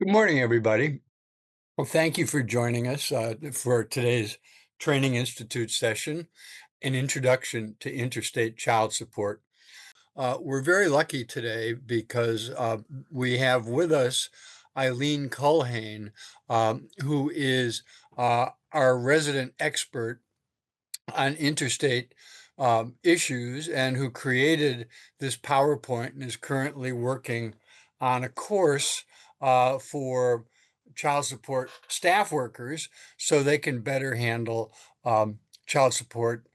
Good morning, everybody. Well, thank you for joining us for today's Training Institute session, an introduction to interstate child support. We're very lucky today because we have with us Eileen Culhane, who is our resident expert on interstate issues and who created this PowerPoint and is currently working on a course for child support staff workers so they can better handle child support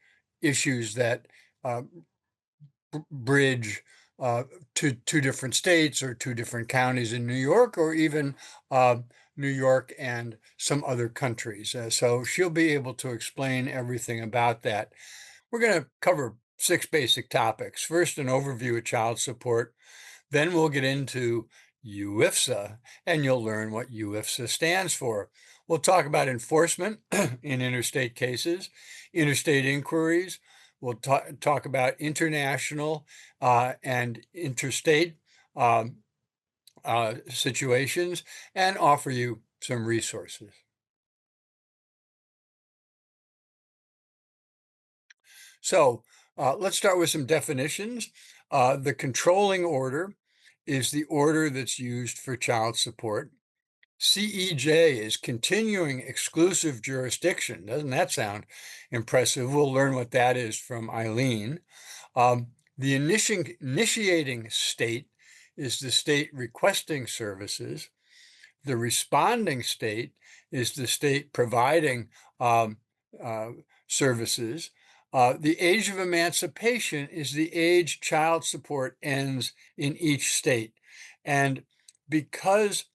issues that uh, bridge to two different states or two different counties in New York or even uh, New York and some other countries. So she'll be able to explain everything about that. We're going to cover six basic topics. First, an overview of child support. Then we'll get into UIFSA, and you'll learn what UIFSA stands for. We'll talk about enforcement in interstate cases, interstate inquiries. We'll talk about international and interstate um, situations and offer you some resources. So let's start with some definitions. The controlling order is the order that's used for child support. CEJ is continuing exclusive jurisdiction. Doesn't that sound impressive? We'll learn what that is from Eileen. The initiating state is the state requesting services. The responding state is the state providing um, uh, services. The age of emancipation is the age child support ends in each state. And because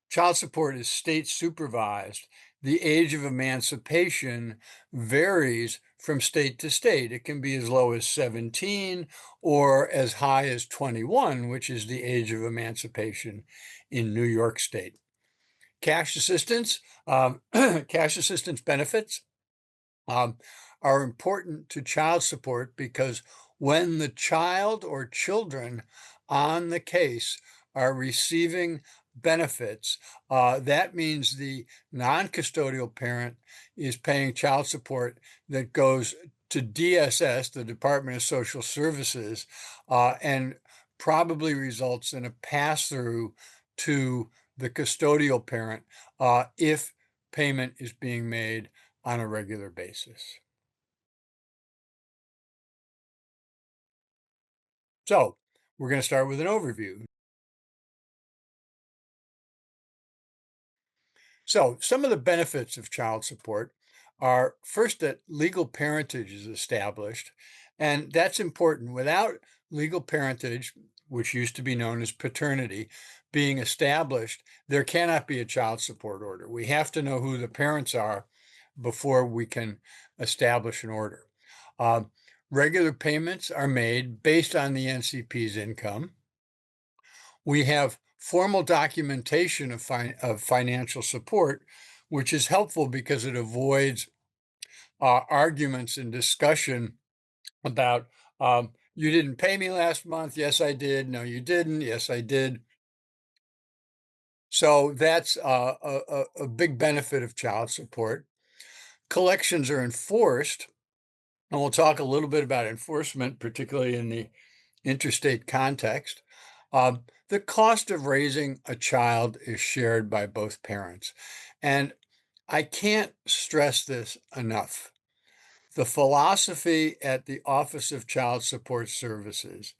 child support is state supervised, the age of emancipation varies from state to state. It can be as low as 17 or as high as 21, which is the age of emancipation in New York State. Cash assistance, cash assistance benefits um, are important to child support because when the child or children on the case are receiving benefits, that means the non-custodial parent is paying child support that goes to DSS, the Department of Social Services, and probably results in a pass-through to the custodial parent if payment is being made on a regular basis. So we're going to start with an overview. So some of the benefits of child support are first that legal parentage is established, and that's important. Without legal parentage, which used to be known as paternity, being established, there cannot be a child support order. We have to know who the parents are before we can establish an order. Um, Regular payments are made based on the NCP's income. We have formal documentation of financial support, which is helpful because it avoids arguments and discussion about you didn't pay me last month. Yes, I did. No, you didn't. Yes, I did. So that's a big benefit of child support. Collections are enforced, and we'll talk a little bit about enforcement, particularly in the interstate context. The cost of raising a child is shared by both parents. And I can't stress this enough. The philosophy at the Office of Child Support Services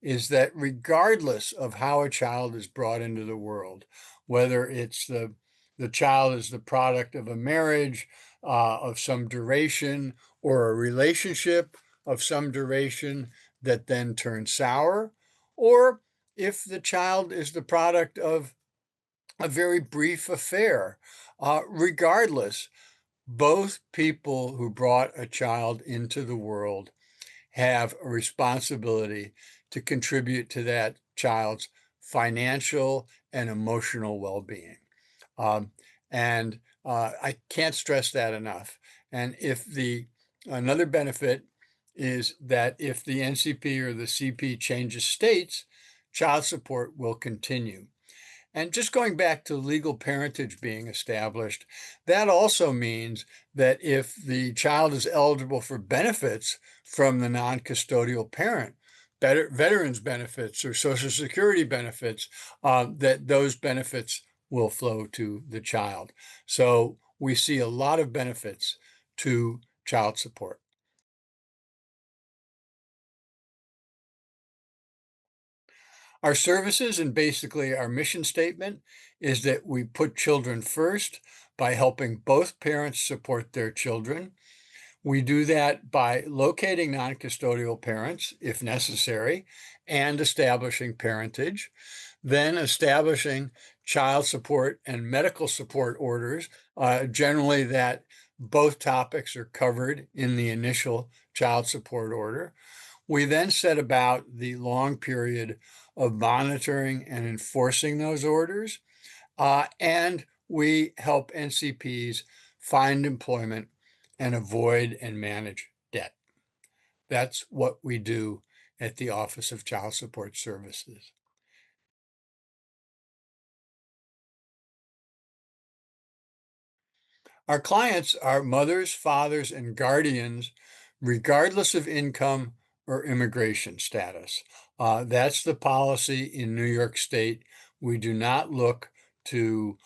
is that regardless of how a child is brought into the world, whether it's the child is the product of a marriage of some duration or a relationship of some duration that then turns sour, or if the child is the product of a very brief affair, regardless, both people who brought a child into the world have a responsibility to contribute to that child's financial and emotional well-being. Um, and I can't stress that enough. And if the another benefit is that if the NCP or the CP changes states, child support will continue. And just going back to legal parentage being established, that also means that if the child is eligible for benefits from the non-custodial parent, better veterans benefits or Social Security benefits, that those benefits will flow to the child. So we see a lot of benefits to child support. Our services and basically our mission statement is that we put children first by helping both parents support their children. We do that by locating non-custodial parents, if necessary, and establishing parentage, then establishing child support and medical support orders, generally that both topics are covered in the initial child support order. We then set about the long period of monitoring and enforcing those orders, and we help NCPs find employment and avoid and manage debt. That's what we do at the Office of Child Support Services. Our clients are mothers, fathers, and guardians, regardless of income or immigration status. That's the policy in New York State. We do not look to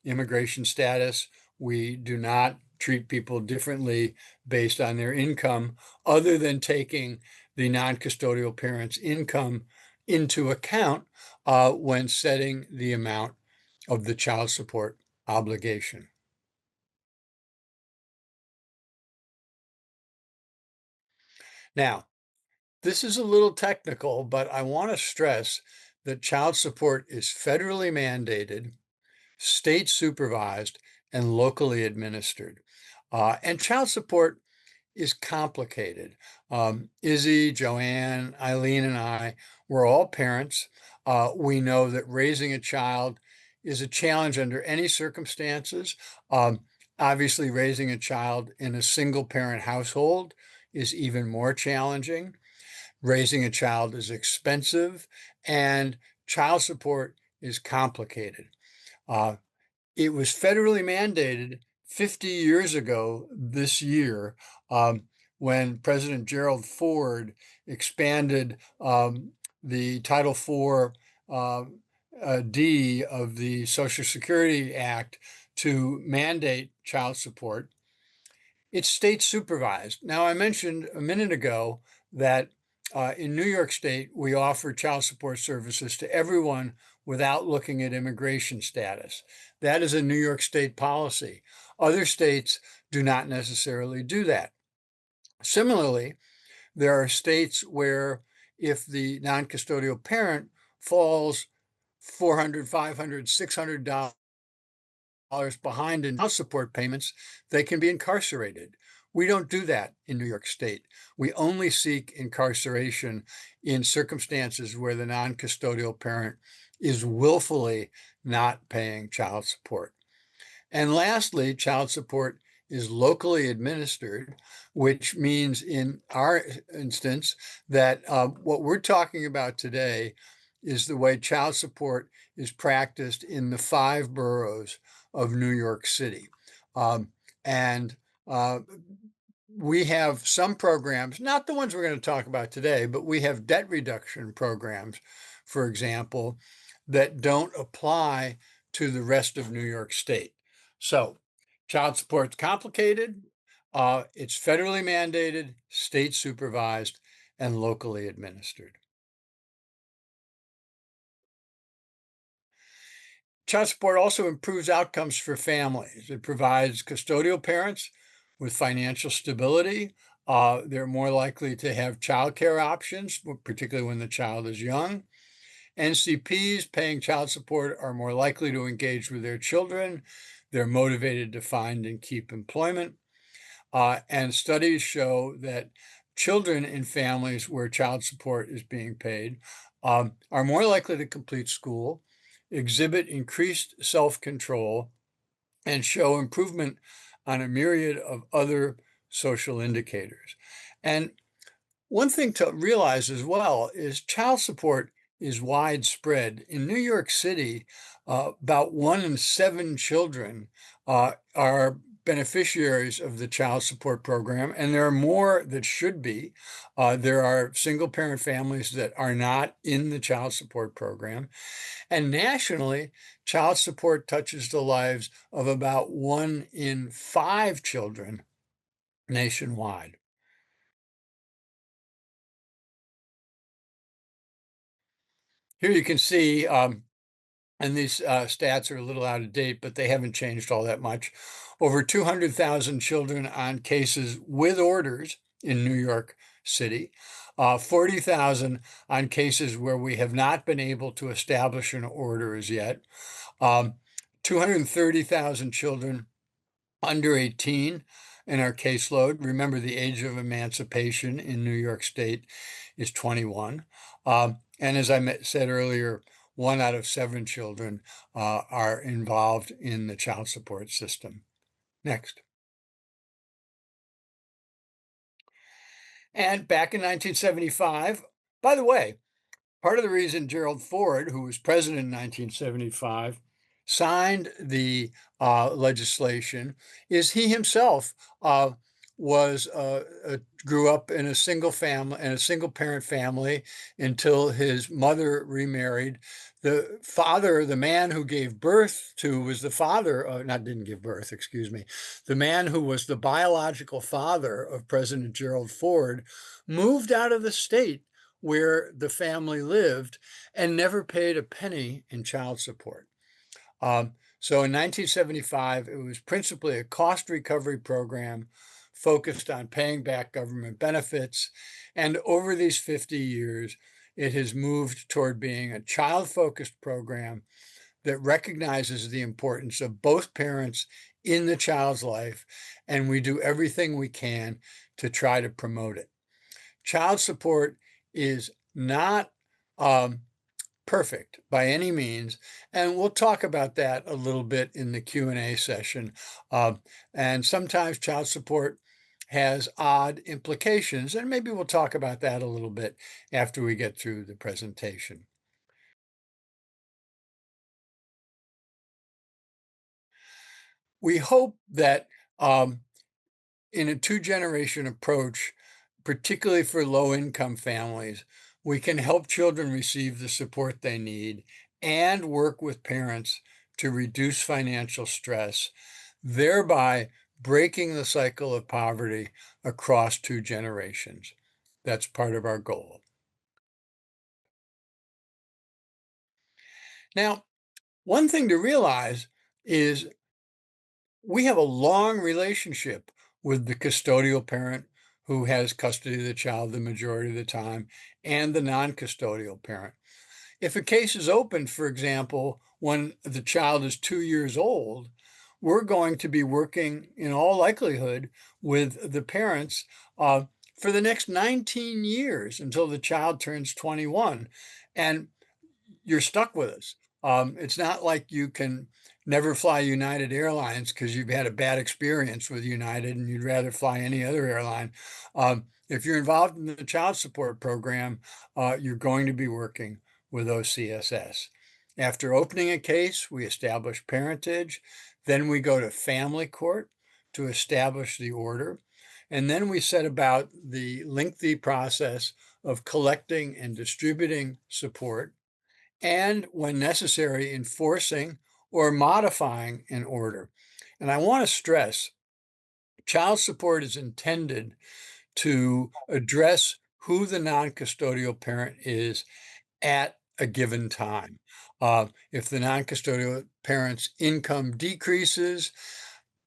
immigration status. We do not treat people differently based on their income, other than taking the non-custodial parent's income into account when setting the amount of the child support obligation. Now, this is a little technical, but I want to stress that child support is federally mandated, state supervised, and locally administered. And child support is complicated. Izzy, Joanne, Eileen, and I, we're all parents. We know that raising a child is a challenge under any circumstances. Um, Obviously, raising a child in a single parent household is even more challenging. Raising a child is expensive, and child support is complicated. Uh, it was federally mandated 50 years ago this year, um, when President Gerald Ford expanded the Title IV D of the Social Security Act to mandate child support. It's state supervised. Now, I mentioned a minute ago that in New York State, we offer child support services to everyone without looking at immigration status. That is a New York State policy. Other states do not necessarily do that. Similarly, there are states where if the non-custodial parent falls 400, 500, $600 behind in child support payments, they can be incarcerated. We don't do that in New York State. We only seek incarceration in circumstances where the non-custodial parent is willfully not paying child support. And lastly, child support is locally administered, which means in our instance that what we're talking about today is the way child support is practiced in the 5 boroughs of New York City. And we have some programs, not the ones we're going to talk about today, but we have debt reduction programs, for example, that don't apply to the rest of New York State. So child support's complicated. It's federally mandated, state supervised, and locally administered. Child support also improves outcomes for families. It provides custodial parents with financial stability. They're more likely to have childcare options, particularly when the child is young. NCPs paying child support are more likely to engage with their children. They're motivated to find and keep employment. And studies show that children in families where child support is being paid are more likely to complete school, exhibit increased self-control, and show improvement on a myriad of other social indicators. And one thing to realize as well is child support is widespread. In New York City, about 1 in 7 children are beneficiaries of the child support program, and there are more that should be. There are single parent families that are not in the child support program. And nationally, child support touches the lives of about 1 in 5 children nationwide. Here you can see, and these stats are a little out of date, but they haven't changed all that much. Over 200,000 children on cases with orders in New York City, 40,000 on cases where we have not been able to establish an order as yet, um, 230,000 children under 18 in our caseload. Remember, the age of emancipation in New York State is 21. And as I said earlier, 1 out of 7 children are involved in the child support system. Next. And back in 1975, by the way, part of the reason Gerald Ford, who was president in 1975, signed the legislation is he himself was grew up in a single family in a single parent family until his mother remarried. The father, the man who gave birth to, was the father, not didn't give birth, excuse me. The man who was the biological father of President Gerald Ford moved out of the state where the family lived and never paid a penny in child support. So in 1975, it was principally a cost recovery program focused on paying back government benefits. And over these 50 years, it has moved toward being a child focused program that recognizes the importance of both parents in the child's life. And we do everything we can to try to promote it. Child support is not perfect by any means, and we'll talk about that a little bit in the Q&A session. And sometimes child support has odd implications, and maybe we'll talk about that a little bit after we get through the presentation. We hope that in a two-generation approach, particularly for low-income families, we can help children receive the support they need and work with parents to reduce financial stress, thereby breaking the cycle of poverty across 2 generations. That's part of our goal. Now, one thing to realize is we have a long relationship with the custodial parent who has custody of the child the majority of the time and the non-custodial parent. If a case is opened, for example, when the child is 2 years old, we're going to be working in all likelihood with the parents for the next 19 years until the child turns 21. And you're stuck with us. It's not like you can never fly United Airlines because you've had a bad experience with United and you'd rather fly any other airline. If you're involved in the child support program, you're going to be working with OCSS. After opening a case, we establish parentage. Then we go to family court to establish the order. And then we set about the lengthy process of collecting and distributing support and, when necessary, enforcing or modifying an order. And I want to stress child support is intended to address who the non custodial parent is at a given time. If the non custodial parent's income decreases,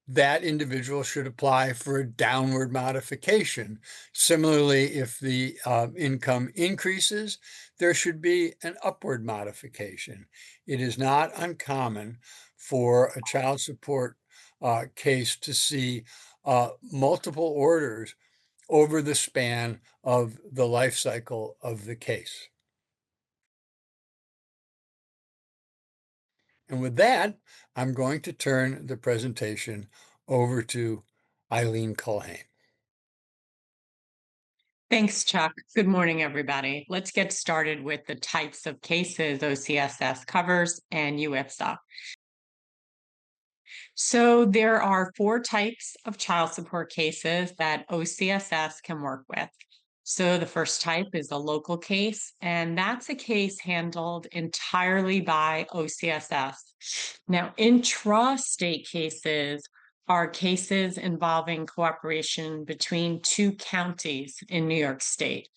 that individual should apply for a downward modification. Similarly, if the income increases, there should be an upward modification. It is not uncommon for a child support case to see multiple orders over the span of the life cycle of the case. And with that, I'm going to turn the presentation over to Eileen Culhane. Thanks, Chuck. Good morning, everybody. Let's get started with the types of cases OCSS covers and UIPSA. So there are four types of child support cases that OCSS can work with. So the first type is a local case, and that's a case handled entirely by OCSS. Now, intra-state cases are cases involving cooperation between two counties in New York State.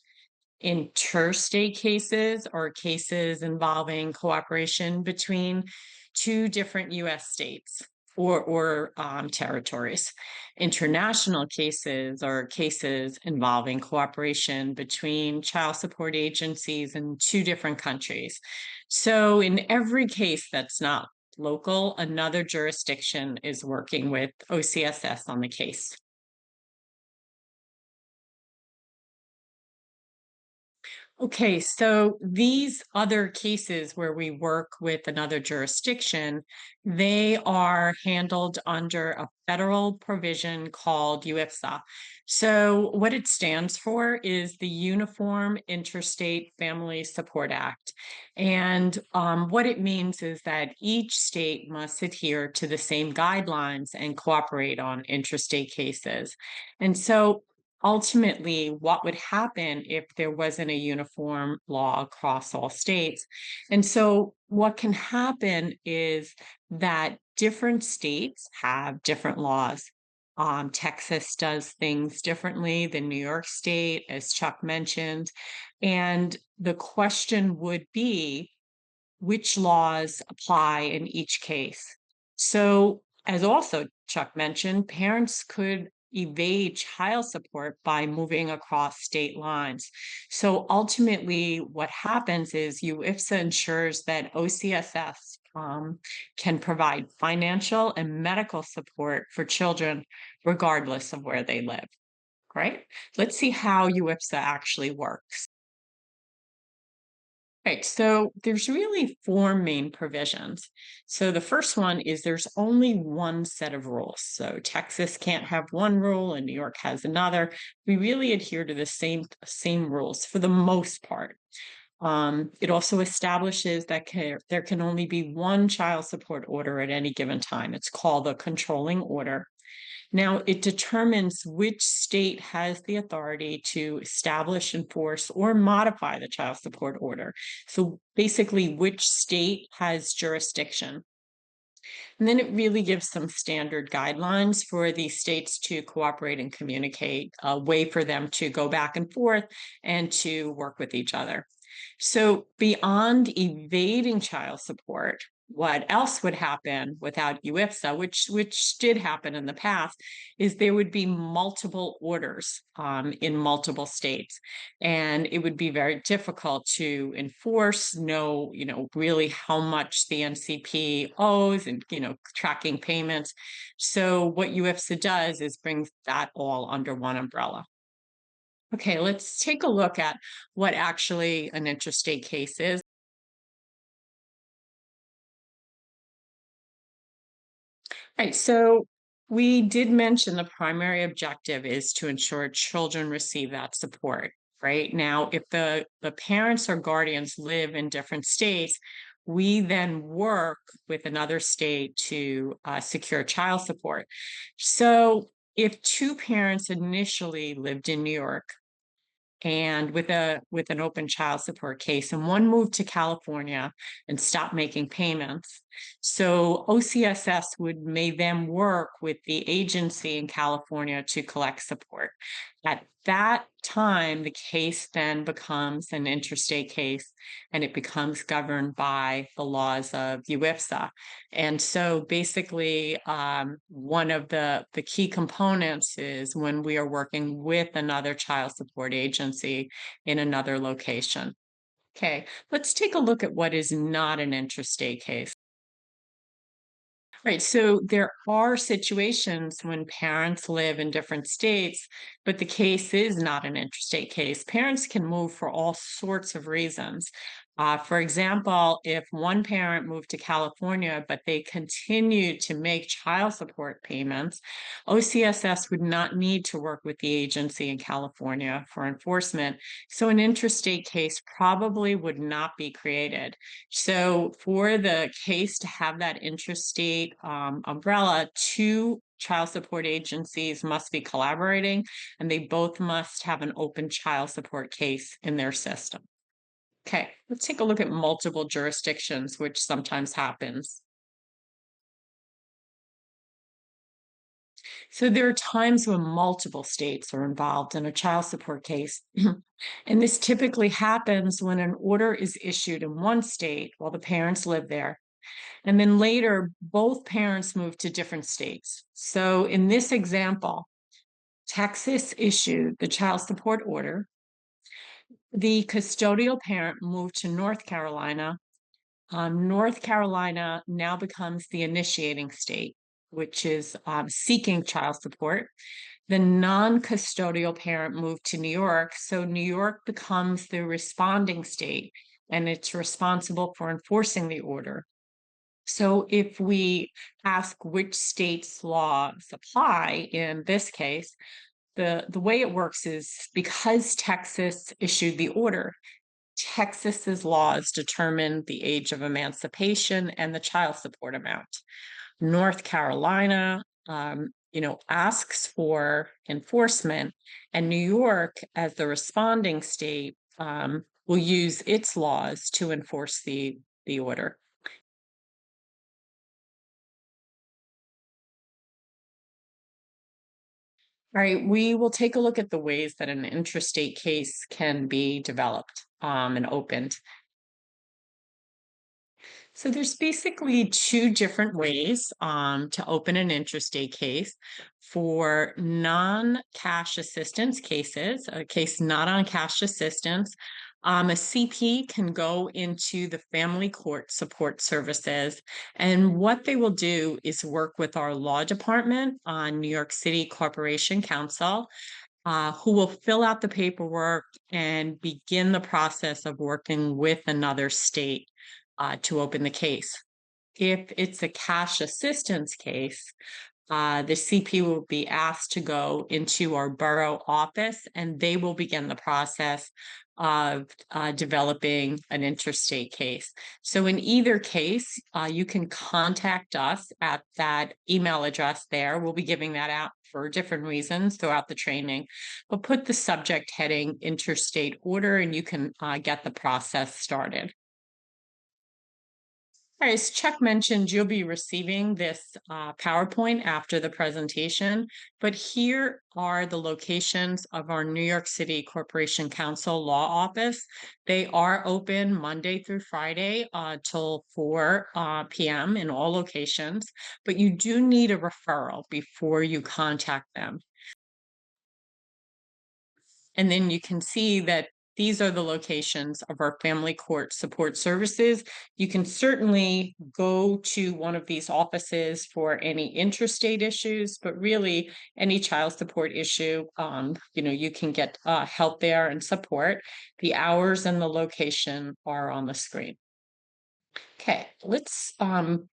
Interstate cases are cases involving cooperation between two different US states or territories. International cases are cases involving cooperation between child support agencies in two different countries. So, in every case that's not local, another jurisdiction is working with OCSS on the case. Okay, so these other cases where we work with another jurisdiction, they are handled under a federal provision called UIPSA. So, what it stands for is the Uniform Interstate Family Support Act. And what it means is that each state must adhere to the same guidelines and cooperate on interstate cases. And so, ultimately, what would happen if there wasn't a uniform law across all states? And so, what can happen is that different states have different laws. Texas does things differently than New York State, as Chuck mentioned. And the question would be, which laws apply in each case. So, as also Chuck mentioned, parents could evade child support by moving across state lines. So ultimately, what happens is UIFSA ensures that OCSS can provide financial and medical support for children regardless of where they live. Right? Let's see how UIFSA actually works. Right. So there's really four main provisions. So the first one is there's only one set of rules. So Texas can't have one rule and New York has another. We really adhere to the same rules for the most part. It also establishes that there can only be one child support order at any given time. It's called a controlling order. Now, it determines which state has the authority to establish, enforce, or modify the child support order. So basically, which state has jurisdiction. And then it really gives some standard guidelines for these states to cooperate and communicate, a way for them to go back and forth and to work with each other. So, beyond evading child support, what else would happen without UIPSA, which did happen in the past, is there would be multiple orders in multiple states, and it would be very difficult to enforce, know, really how much the NCP owes, and tracking payments. So, what UIPSA does is brings that all under one umbrella. Okay, let's take a look at what actually an interstate case is. Right, so we did mention the primary objective is to ensure children receive that support. Right now, if the parents or guardians live in different states, we then work with another state to secure child support. So, if two parents initially lived in New York, and with an open child support case, and one moved to California and stopped making payments. So OCSS would may then work with the agency in California to collect support. At that time, the case then becomes an interstate case, and it becomes governed by the laws of UIPSA. And so basically, one of the key components is when we are working with another child support agency in another location. Okay, let's take a look at what is not an interstate case. Right. So there are situations when parents live in different states, but the case is not an interstate case. Parents can move for all sorts of reasons. For example, if one parent moved to California, but they continued to make child support payments, OCSS would not need to work with the agency in California for enforcement. So an interstate case probably would not be created. So for the case to have that interstate umbrella, two child support agencies must be collaborating, and they both must have an open child support case in their system. Okay, let's take a look at multiple jurisdictions, which sometimes happens. So there are times when multiple states are involved in a child support case. And this typically happens when an order is issued in one state while the parents live there. And then later, both parents move to different states. So in this example, Texas issued the child support order. The custodial parent moved to North Carolina. North Carolina now becomes the initiating state, which is seeking child support. The non custodial parent moved to New York. So New York becomes the responding state and it's responsible for enforcing the order. So if we ask which state's laws apply in this case, the way it works is because Texas issued the order, Texas's laws determine the age of emancipation and the child support amount. North Carolina, asks for enforcement, and New York, as the responding state, will use its laws to enforce the order. All right, we will take a look at the ways that an intrastate case can be developed and opened. So there's basically two different ways to open an intrastate case. For non-cash assistance cases, a case not on cash assistance, a CP can go into the family court support services. And what they will do is work with our law department on New York City Corporation Counsel, who will fill out the paperwork and begin the process of working with another state to open the case. If it's a cash assistance case, the CP will be asked to go into our borough office and they will begin the process of developing an interstate case. So in either case, you can contact us at that email address there. We'll be giving that out for different reasons throughout the training, but put the subject heading interstate order and you can get the process started. All right, as Chuck mentioned, you'll be receiving this PowerPoint after the presentation, but here are the locations of our New York City Corporation Counsel Law Office. They are open Monday through Friday till 4 p.m. in all locations, but you do need a referral before you contact them. And then you can see that these are the locations of our family court support services. You can certainly go to one of these offices for any interstate issues, but really any child support issue, you can get help there and support. The hours and the location are on the screen. Okay, and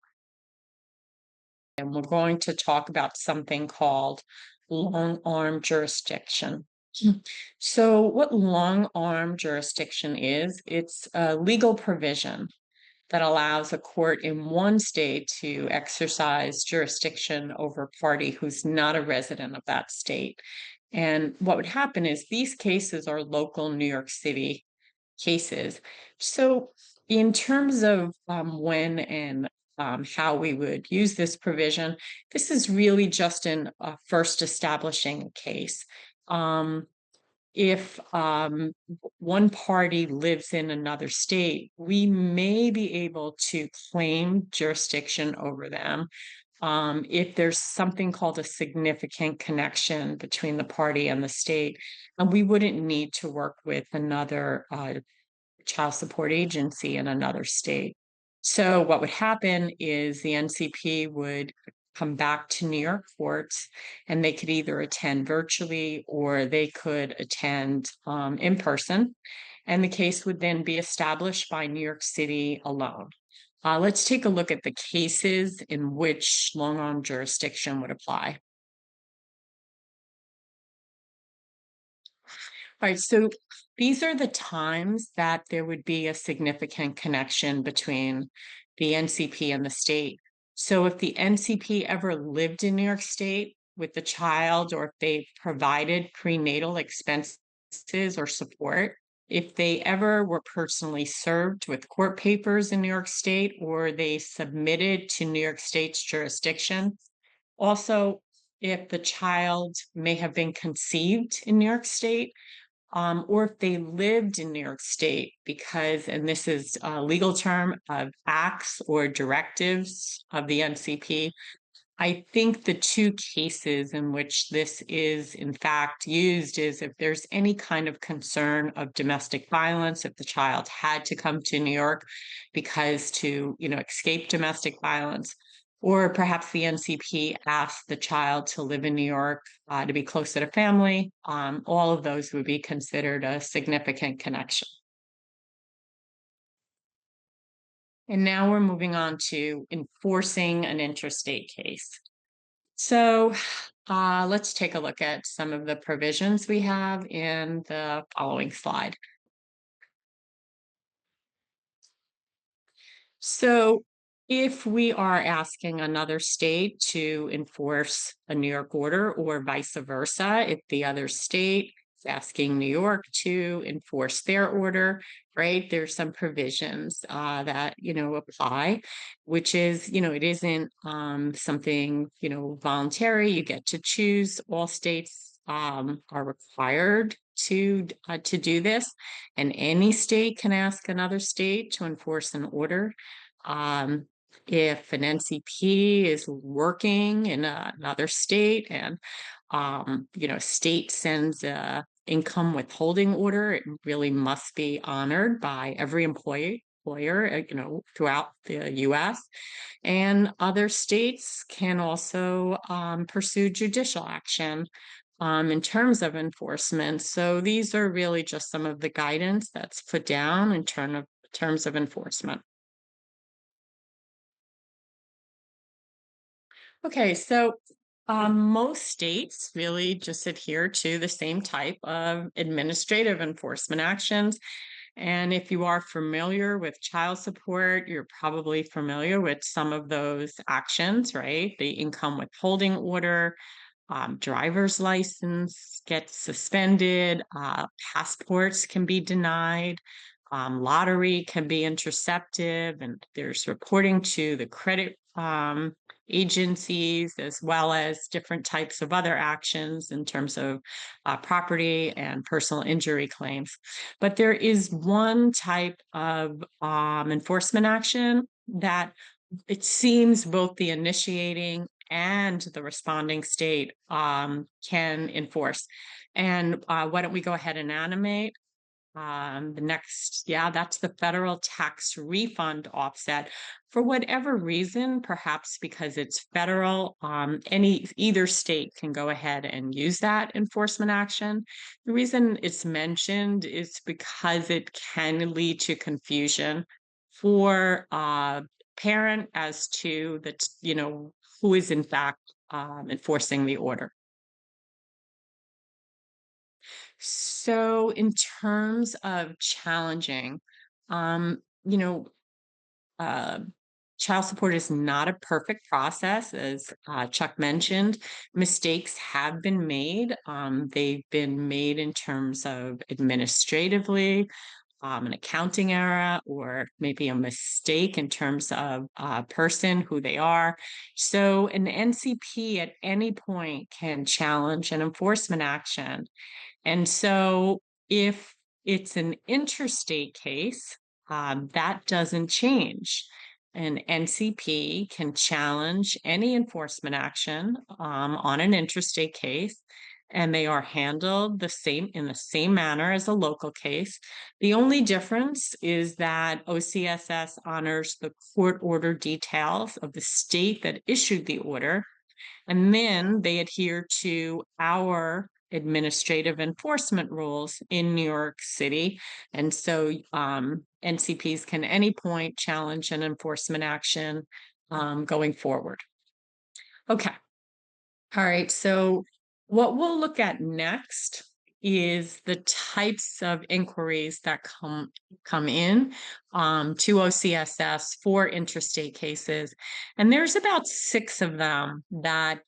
we're going to talk about something called long arm jurisdiction. So, what long arm jurisdiction is, it's a legal provision that allows a court in one state to exercise jurisdiction over a party who's not a resident of that state. And what would happen is these cases are local New York City cases. So, in terms of when and how we would use this provision, this is really just in first establishing a case. If one party lives in another state, we may be able to claim jurisdiction over them if there's something called a significant connection between the party and the state. And we wouldn't need to work with another child support agency in another state. So what would happen is the NCP would come back to New York courts and they could either attend virtually or they could attend in person. and the case would then be established by New York City alone. Let's take a look at the cases in which long-arm jurisdiction would apply. All right, so these are the times that there would be a significant connection between the NCP and the state. So if the NCP ever lived in New York State with the child, or if they provided prenatal expenses or support, if they ever were personally served with court papers in New York State, or they submitted to New York State's jurisdiction. Also, if the child may have been conceived in New York State, or if they lived in New York State, because, and this is a legal term of acts or directives of the NCP. I think the two cases in which this is in fact used is if there's any kind of concern of domestic violence, if the child had to come to New York because to, escape domestic violence, or perhaps the NCP asked the child to live in New York to be closer to family. All of those would be considered a significant connection. And now we're moving on to enforcing an interstate case. So let's take a look at some of the provisions we have in the following slide. So if we are asking another state to enforce a New York order, or vice versa, if the other state is asking New York to enforce their order, right? There's some provisions that apply, which is it isn't something voluntary. You get to choose. All states are required to do this, and any state can ask another state to enforce an order. If an NCP is working in another state, and state sends a income withholding order, it really must be honored by every employer throughout the U.S. And other states can also pursue judicial action in terms of enforcement. So these are really just some of the guidance that's put down in terms of enforcement. Okay, so most states really just adhere to the same type of administrative enforcement actions. And if you are familiar with child support, you're probably familiar with some of those actions, right? The income withholding order, driver's license gets suspended, passports can be denied, lottery can be intercepted, and there's reporting to the credit agencies, as well as different types of other actions in terms of property and personal injury claims. But there is one type of enforcement action that it seems both the initiating and the responding state can enforce. And why don't we go ahead and animate the next? Yeah, that's the federal tax refund offset. For whatever reason, perhaps because it's federal, either state can go ahead and use that enforcement action. The reason it's mentioned is because it can lead to confusion for parent as to who is in fact enforcing the order. So in terms of challenging, um, you know, uh, child support is not a perfect process, as Chuck mentioned. Mistakes have been made. They've been made in terms of administratively, an accounting error, or maybe a mistake in terms of a person, who they are. So an NCP at any point can challenge an enforcement action. And so if it's an interstate case, that doesn't change. An NCP can challenge any enforcement action on an interstate case, and they are handled in the same manner as a local case. The only difference is that OCSS honors the court order details of the state that issued the order, and then they adhere to our administrative enforcement rules in New York City. And so NCPs can at any point challenge an enforcement action going forward. Okay. All right. So what we'll look at next is the types of inquiries that come in to OCSS for interstate cases, and there's about 6 of them that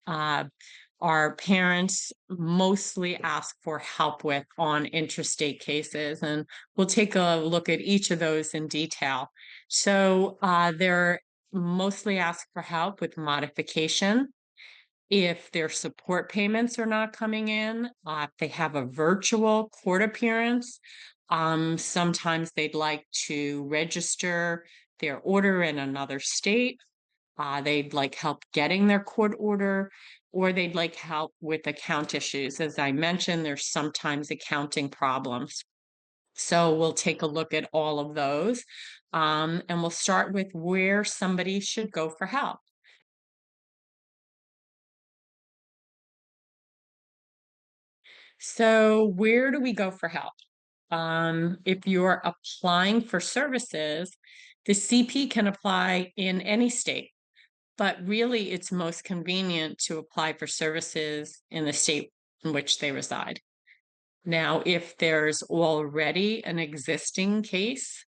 our parents mostly ask for help with on interstate cases, and we'll take a look at each of those in detail. So they're mostly asked for help with modification if their support payments are not coming in, if they have a virtual court appearance, sometimes they'd like to register their order in another state. They'd like help getting their court order, or they'd like help with account issues. As I mentioned, there's sometimes accounting problems. So we'll take a look at all of those, and we'll start with where somebody should go for help. So where do we go for help? If you're applying for services, the CP can apply in any state, but really it's most convenient to apply for services in the state in which they reside. Now, if there's already an existing case,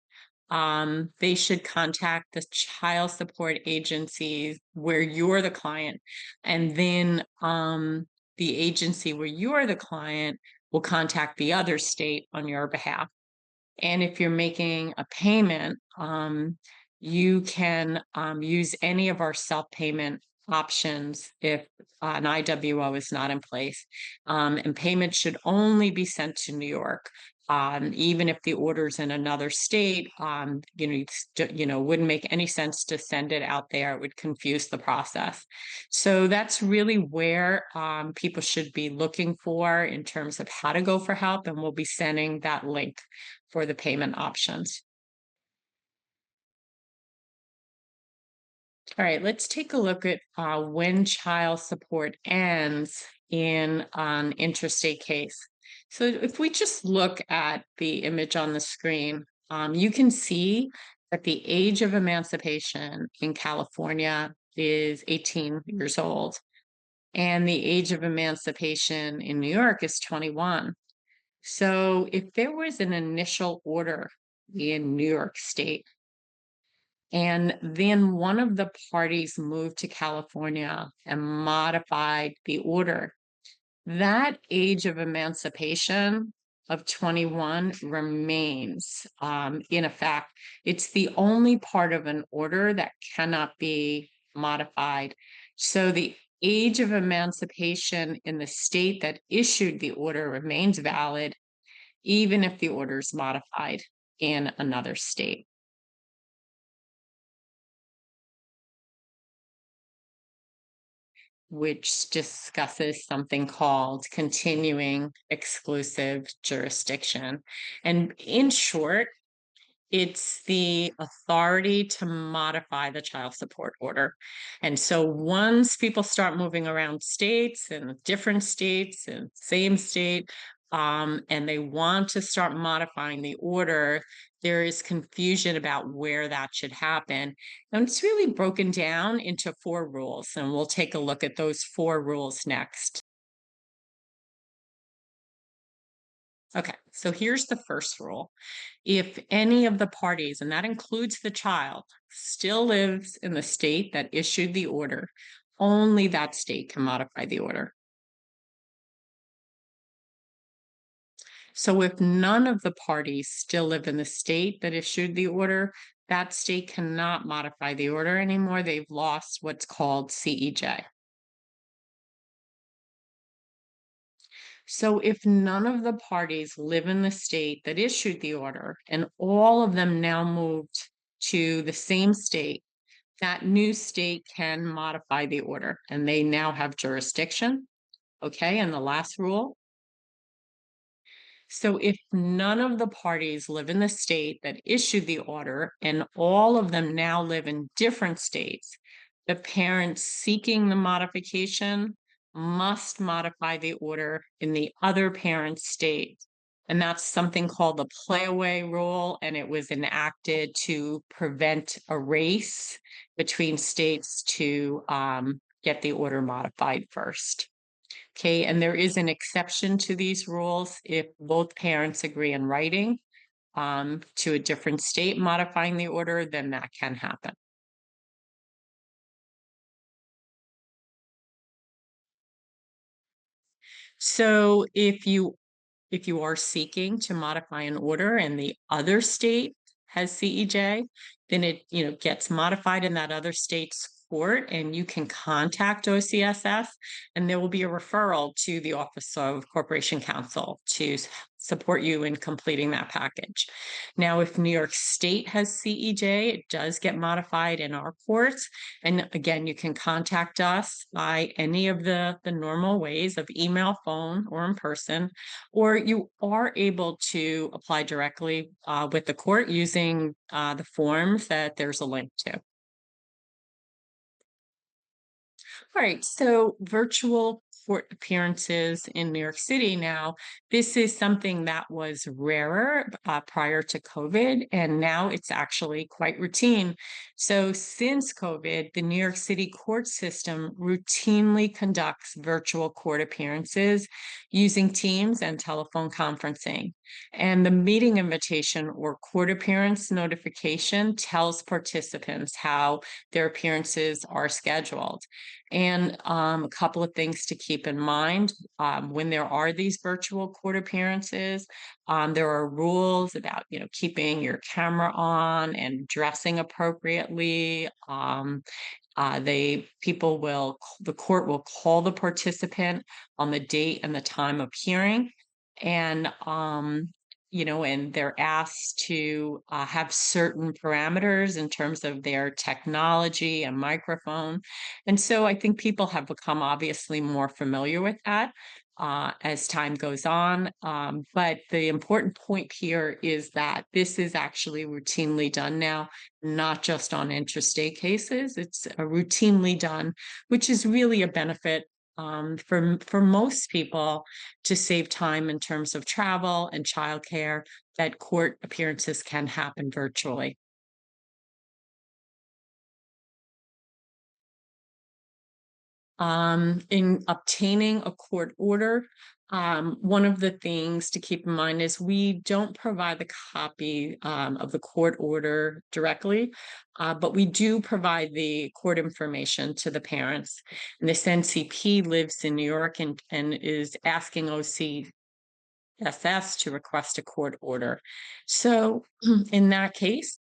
they should contact the child support agencies where you're the client, and then the agency where you're the client will contact the other state on your behalf. And if you're making a payment, you can use any of our self-payment options if an IWO is not in place. And payment should only be sent to New York. Even if the order's in another state, wouldn't make any sense to send it out there. It would confuse the process. So that's really where people should be looking for in terms of how to go for help, and we'll be sending that link for the payment options. All right, let's take a look at when child support ends in an interstate case. So if we just look at the image on the screen, you can see that the age of emancipation in California is 18 years old, and the age of emancipation in New York is 21. So if there was an initial order in New York State, and then one of the parties moved to California and modified the order, that age of emancipation of 21 remains in effect. It's the only part of an order that cannot be modified. So the age of emancipation in the state that issued the order remains valid, even if the order is modified in another state. Which discusses something called continuing exclusive jurisdiction. And in short, it's the authority to modify the child support order. And so once people start moving around states and different states and same state, and they want to start modifying the order, there is confusion about where that should happen. And it's really broken down into 4 rules, and we'll take a look at those 4 rules next. Okay, so here's the first rule. If any of the parties, and that includes the child, still lives in the state that issued the order, only that state can modify the order. So if none of the parties still live in the state that issued the order, that state cannot modify the order anymore. They've lost what's called CEJ. So if none of the parties live in the state that issued the order and all of them now moved to the same state, that new state can modify the order and they now have jurisdiction. Okay, and the last rule. So if none of the parties live in the state that issued the order and all of them now live in different states, the parent seeking the modification must modify the order in the other parent state. And that's something called the playaway rule, and it was enacted to prevent a race between states to get the order modified first. Okay, and there is an exception to these rules if both parents agree in writing to a different state modifying the order, then that can happen. So if you are seeking to modify an order and the other state has CEJ, then it, gets modified in that other state's court and you can contact OCSS and there will be a referral to the Office of Corporation Counsel to support you in completing that package. Now, if New York State has CEJ, it does get modified in our courts. And again, you can contact us by any of the normal ways of email, phone, or in person, or you are able to apply directly with the court using the forms that there's a link to. All right, so virtual court appearances in New York City now, this is something that was rarer prior to COVID, and now it's actually quite routine. So, since COVID, the New York City court system routinely conducts virtual court appearances using Teams and telephone conferencing. And the meeting invitation or court appearance notification tells participants how their appearances are scheduled. And a couple of things to keep in mind when there are these virtual court appearances, there are rules about keeping your camera on and dressing appropriately. The court will call the participant on the date and the time of hearing, and and they're asked to have certain parameters in terms of their technology and microphone. And so I think people have become obviously more familiar with that as time goes on. But the important point here is that this is actually routinely done now, not just on interstate cases. It's routinely done, which is really a benefit for most people to save time in terms of travel and childcare, that court appearances can happen virtually. In obtaining a court order, one of the things to keep in mind is we don't provide the copy of the court order directly, but we do provide the court information to the parents. And this NCP lives in New York and is asking OCSS to request a court order. So in that case,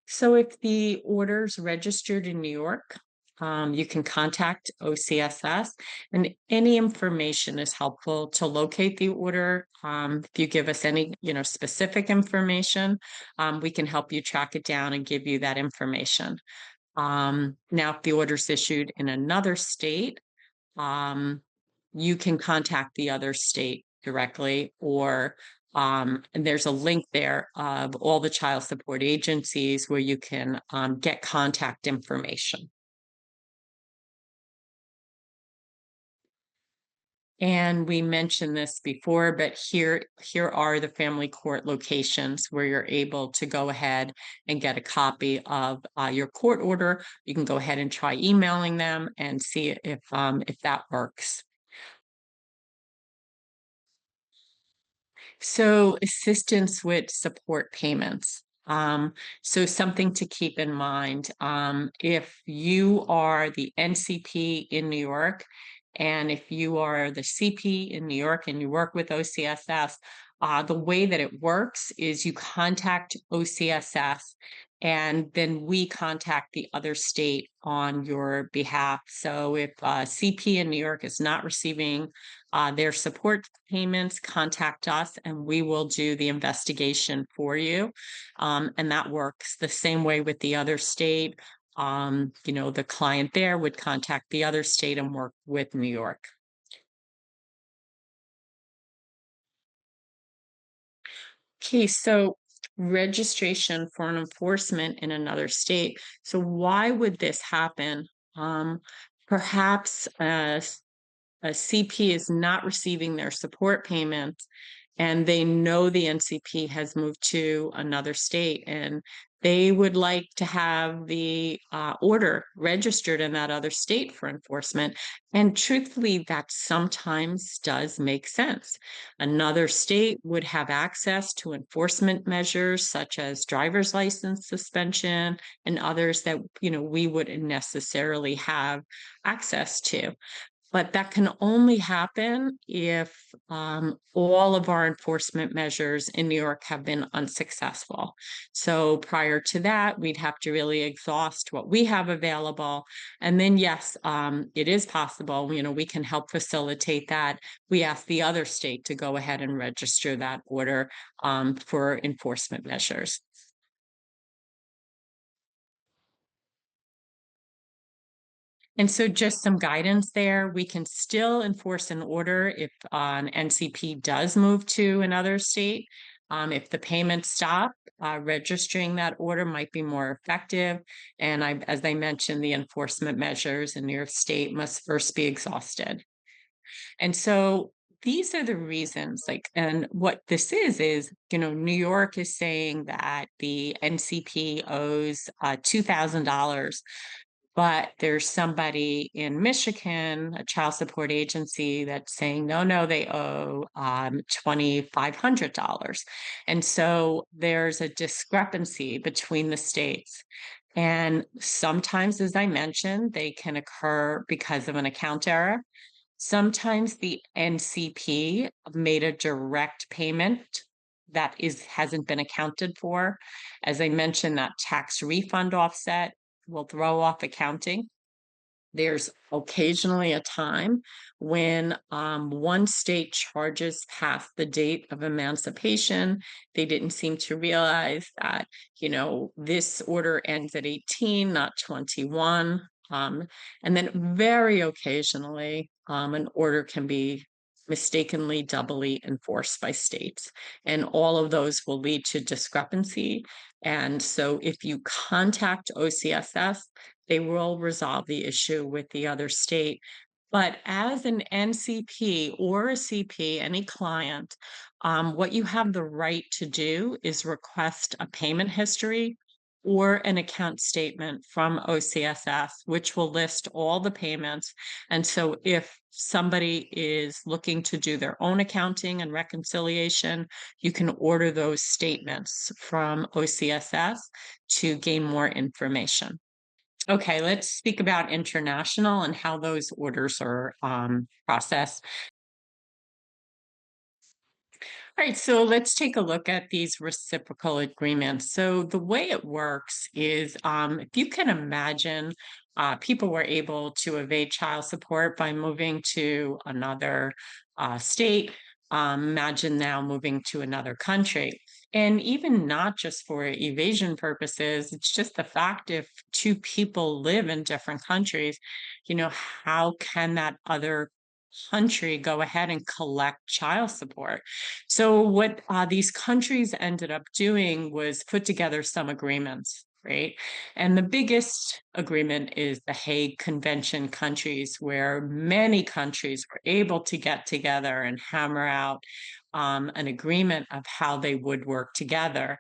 so if the order's registered in New York, you can contact OCSS, and any information is helpful to locate the order. If you give us any, specific information, we can help you track it down and give you that information. Now, if the order's issued in another state, um, you can contact the other state directly, or and there's a link there of all the child support agencies where you can get contact information. And we mentioned this before, but here are the family court locations where you're able to go ahead and get a copy of your court order. You can go ahead and try emailing them and see if that works. So assistance with support payments. So something to keep in mind, if you are the NCP in New York, and if you are the CP in New York and you work with OCSS, the way that it works is you contact OCSS and then we contact the other state on your behalf. So if CP in New York is not receiving their support payments, contact us and we will do the investigation for you. And that works the same way with the other state. The client there would contact the other state and work with New York. Okay, so registration for an enforcement in another state. So why would this happen? Um, Perhaps a CP is not receiving their support payments and they know the NCP has moved to another state and they would like to have the order registered in that other state for enforcement. And truthfully, that sometimes does make sense. Another state would have access to enforcement measures such as driver's license suspension and others that we wouldn't necessarily have access to. But that can only happen if all of our enforcement measures in New York have been unsuccessful. So prior to that, we'd have to really exhaust what we have available. And then, yes, it is possible, we can help facilitate that. We ask the other state to go ahead and register that order for enforcement measures. And so just some guidance there. We can still enforce an order if an NCP does move to another state. If the payments stop, registering that order might be more effective. And as I mentioned, the enforcement measures in New York State must first be exhausted. And so these are the reasons, and what this is, New York is saying that the NCP owes $2,000, but there's somebody in Michigan, a child support agency, that's saying, no, no, they owe $2,500. And so there's a discrepancy between the states. And sometimes, as I mentioned, they can occur because of an account error. Sometimes the NCP made a direct payment that hasn't been accounted for. As I mentioned, that tax refund offset will throw off accounting. There's occasionally a time when one state charges past the date of emancipation. They didn't seem to realize that, this order ends at 18, not 21. And then very occasionally, an order can be mistakenly doubly enforced by states. And all of those will lead to discrepancy. And so if you contact OCSS, they will resolve the issue with the other state. But as an NCP or a CP, any client, what you have the right to do is request a payment history or an account statement from OCSS, which will list all the payments. And so if somebody is looking to do their own accounting and reconciliation, you can order those statements from OCSS to gain more information. Okay, let's speak about international and how those orders are processed. All right, so let's take a look at these reciprocal agreements. So the way it works is, if you can imagine, people were able to evade child support by moving to another state. Imagine now moving to another country. And even not just for evasion purposes, it's just the fact if two people live in different countries, how can that other country go ahead and collect child support? So what these countries ended up doing was put together some agreements, right? And the biggest agreement is the Hague Convention countries, where many countries were able to get together and hammer out an agreement of how they would work together.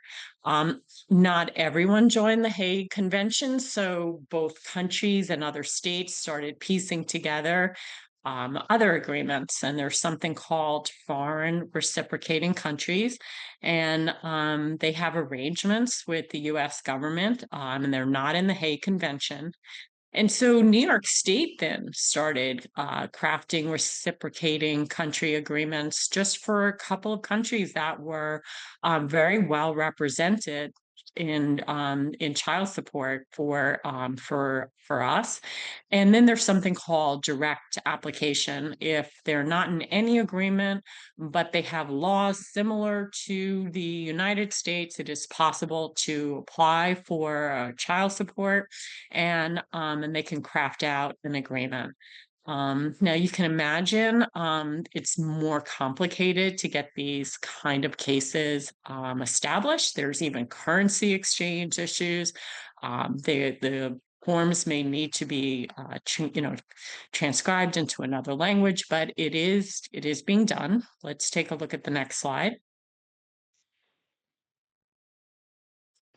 Not everyone joined the Hague Convention, so both countries and other states started piecing together other agreements, and there's something called foreign reciprocating countries, and they have arrangements with the U.S. government, and they're not in the Hague Convention. And so New York State then started crafting reciprocating country agreements just for a couple of countries that were very well represented in child support for us. And then there's something called direct application. If they're not in any agreement, but they have laws similar to the United States, it is possible to apply for child support, and they can craft out an agreement. Now you can imagine it's more complicated to get these kind of cases established. There's even currency exchange issues. The forms may need to be, transcribed into another language, but it is being done. Let's take a look at the next slide.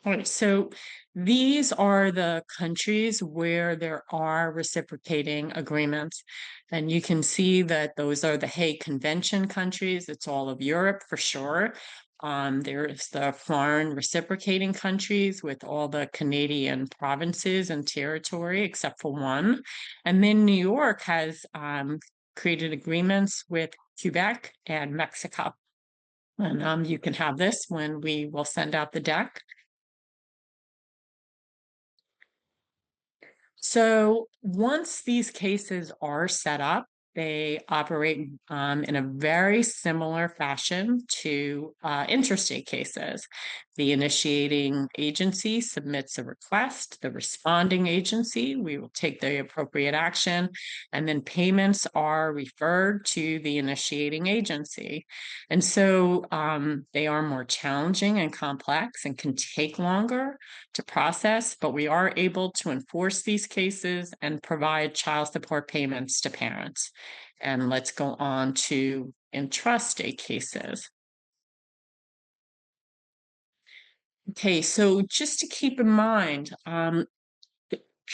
All right, so these are the countries where there are reciprocating agreements. And you can see that those are the Hague Convention countries. It's all of Europe for sure. There's the foreign reciprocating countries with all the Canadian provinces and territory, except for one. And then New York has created agreements with Quebec and Mexico. And you can have this when we will send out the deck. So once these cases are set up, they operate in a very similar fashion to interstate cases. The initiating agency submits a request, the responding agency, we will take the appropriate action, and then payments are referred to the initiating agency. And so they are more challenging and complex and can take longer to process, but we are able to enforce these cases and provide child support payments to parents. And let's go on to intrastate cases. Okay, so just to keep in mind, the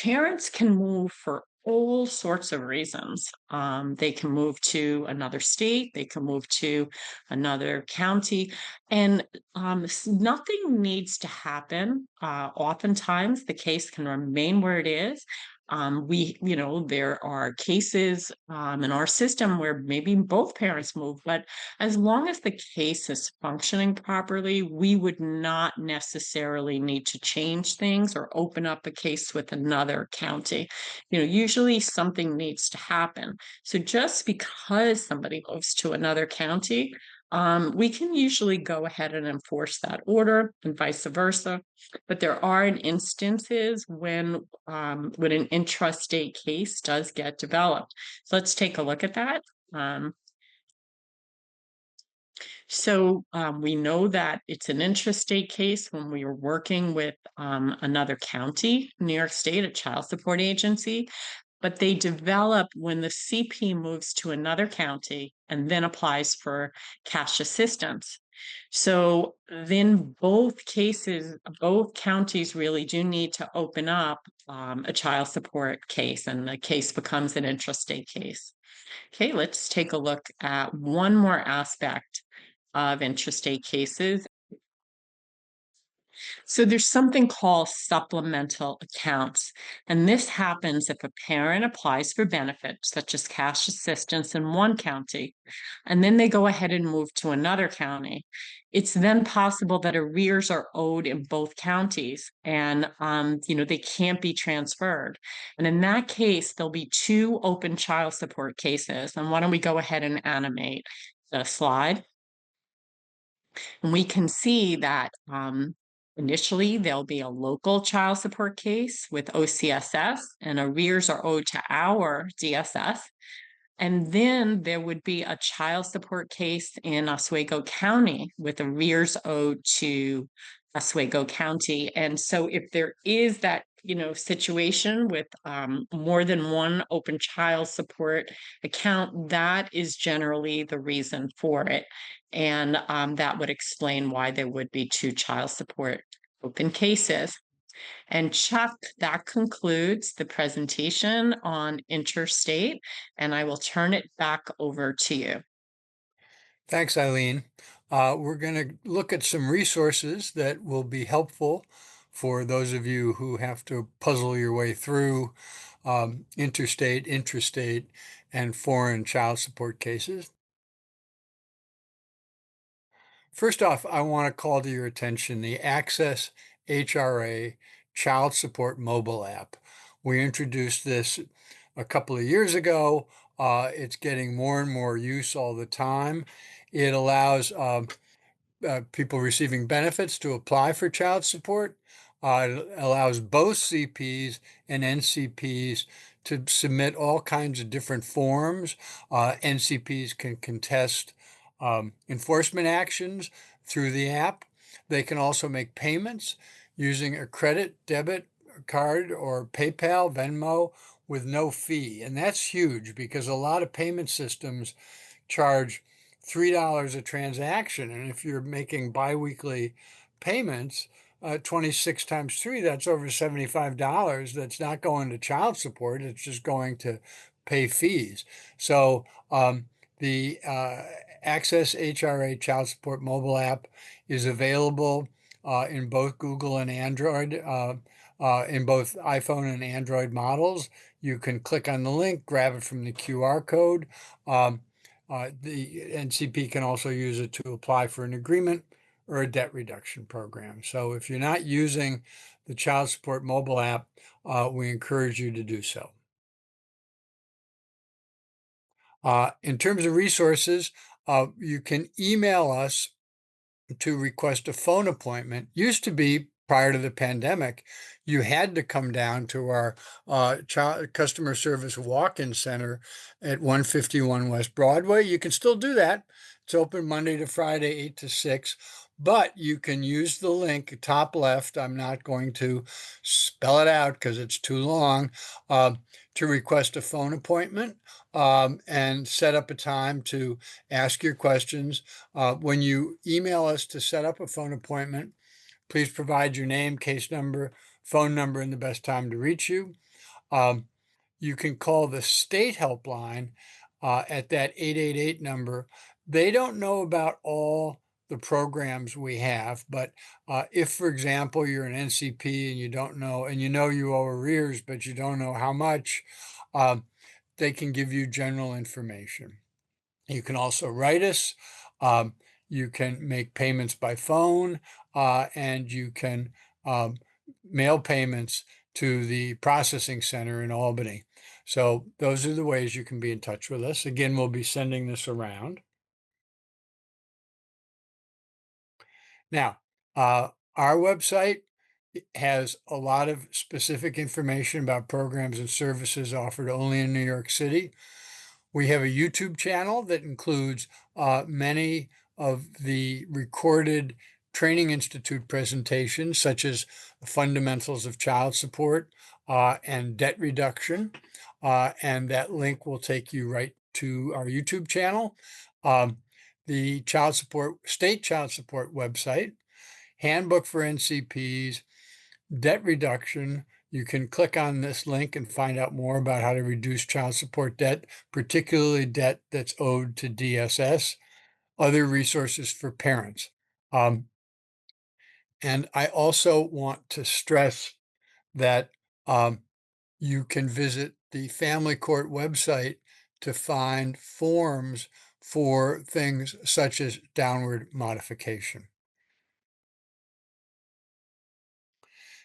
parents can move for all sorts of reasons. They can move to another state, they can move to another county, and nothing needs to happen. Oftentimes, the case can remain where it is. There are cases in our system where maybe both parents move, but as long as the case is functioning properly, we would not necessarily need to change things or open up a case with another county. Usually something needs to happen. So just because somebody moves to another county, we can usually go ahead and enforce that order and vice versa. But there are instances when an intrastate case does get developed. So let's take a look at that. We know that it's an intrastate case when we are working with another county, New York State, a child support agency, but they develop when the CP moves to another county and then applies for cash assistance. So then both counties really do need to open up a child support case, and the case becomes an intrastate case. Okay, let's take a look at one more aspect of intrastate cases. So there's something called supplemental accounts, and this happens if a parent applies for benefits such as cash assistance in one county, and then they go ahead and move to another county. It's then possible that arrears are owed in both counties, and they can't be transferred. And in that case, there'll be two open child support cases. And why don't we go ahead and animate the slide? And we can see that initially there'll be a local child support case with OCSS, and arrears are owed to our DSS. And then there would be a child support case in Oswego County with arrears owed to Oswego County. And so if there is that situation with more than one open child support account, that is generally the reason for it. And that would explain why there would be two child support open cases. And Chuck, that concludes the presentation on interstate, and I will turn it back over to you. Thanks, Eileen. We're going to look at some resources that will be helpful for those of you who have to puzzle your way through interstate, intrastate, and foreign child support cases. First off, I want to call to your attention the Access HRA Child Support mobile app. We introduced this a couple of years ago. It's getting more and more use all the time. It allows people receiving benefits to apply for child support. It allows both CPs and NCPs to submit all kinds of different forms. NCPs can contest enforcement actions through the app. They can also make payments using a credit, debit card, or PayPal, Venmo with no fee. And that's huge because a lot of payment systems charge $3 a transaction. And if you're making biweekly payments, 26 times 3, that's over $75. That's not going to child support. It's just going to pay fees. So the Access HRA Child Support mobile app is available in both Google and Android, in both iPhone and Android models. You can click on the link, grab it from the QR code. The NCP can also use it to apply for an agreement or a debt reduction program. So if you're not using the child support mobile app, we encourage you to do so. In terms of resources, you can email us to request a phone appointment. Used to be, prior to the pandemic, you had to come down to our customer service walk-in center at 151 West Broadway. You can still do that. It's open Monday to Friday, 8 to 6, but you can use the link top left. I'm not going to spell it out because it's too long, to request a phone appointment, and set up a time to ask your questions. When you email us to set up a phone appointment, please provide your name, case number, phone number, and the best time to reach you. Um, you can call the state helpline at that 888 number. They don't know about all the programs we have, but if, for example, you're an NCP and you don't know, and you know you owe arrears, but you don't know how much, they can give you general information. You can also write us. Um, you can make payments by phone, and you can um, mail payments to the processing center in Albany. So those are the ways you can be in touch with us. Again, we'll be sending this around. Now, our website has a lot of specific information about programs and services offered only in New York City. We have a YouTube channel that includes many of the recorded Training Institute presentations, such as the fundamentals of child support and debt reduction. And that link will take you right to our YouTube channel. Um, the state child support website, handbook for NCPs, debt reduction. You can click on this link and find out more about how to reduce child support debt, particularly debt that's owed to DSS, other resources for parents. And I also want to stress that you can visit the family court website to find forms for things such as downward modification.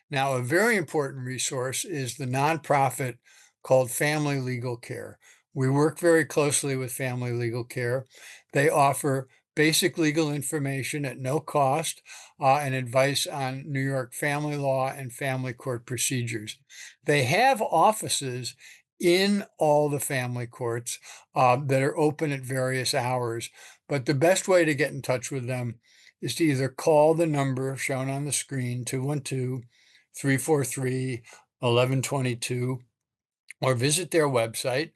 Now, a very important resource is the nonprofit called Family Legal Care. We work very closely with Family Legal Care. They offer basic legal information at no cost and advice on New York family law and family court procedures. They have offices in all the family courts that are open at various hours, but the best way to get in touch with them is to either call the number shown on the screen, 212-343-1122, or visit their website.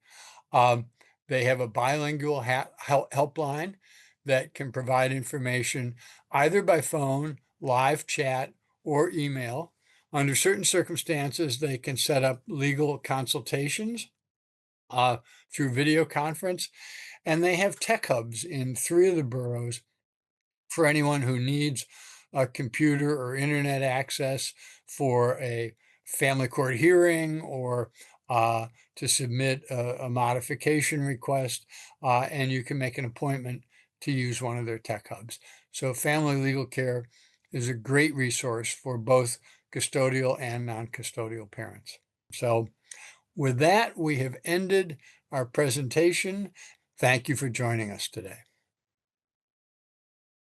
They have a bilingual helpline that can provide information either by phone, live chat, or email. Under certain circumstances, they can set up legal consultations through video conference, and they have tech hubs in 3 of the boroughs for anyone who needs a computer or internet access for a family court hearing or to submit a modification request, and you can make an appointment to use one of their tech hubs. So Family Legal Care is a great resource for both custodial and non-custodial parents. So with that, we have ended our presentation. Thank you for joining us today.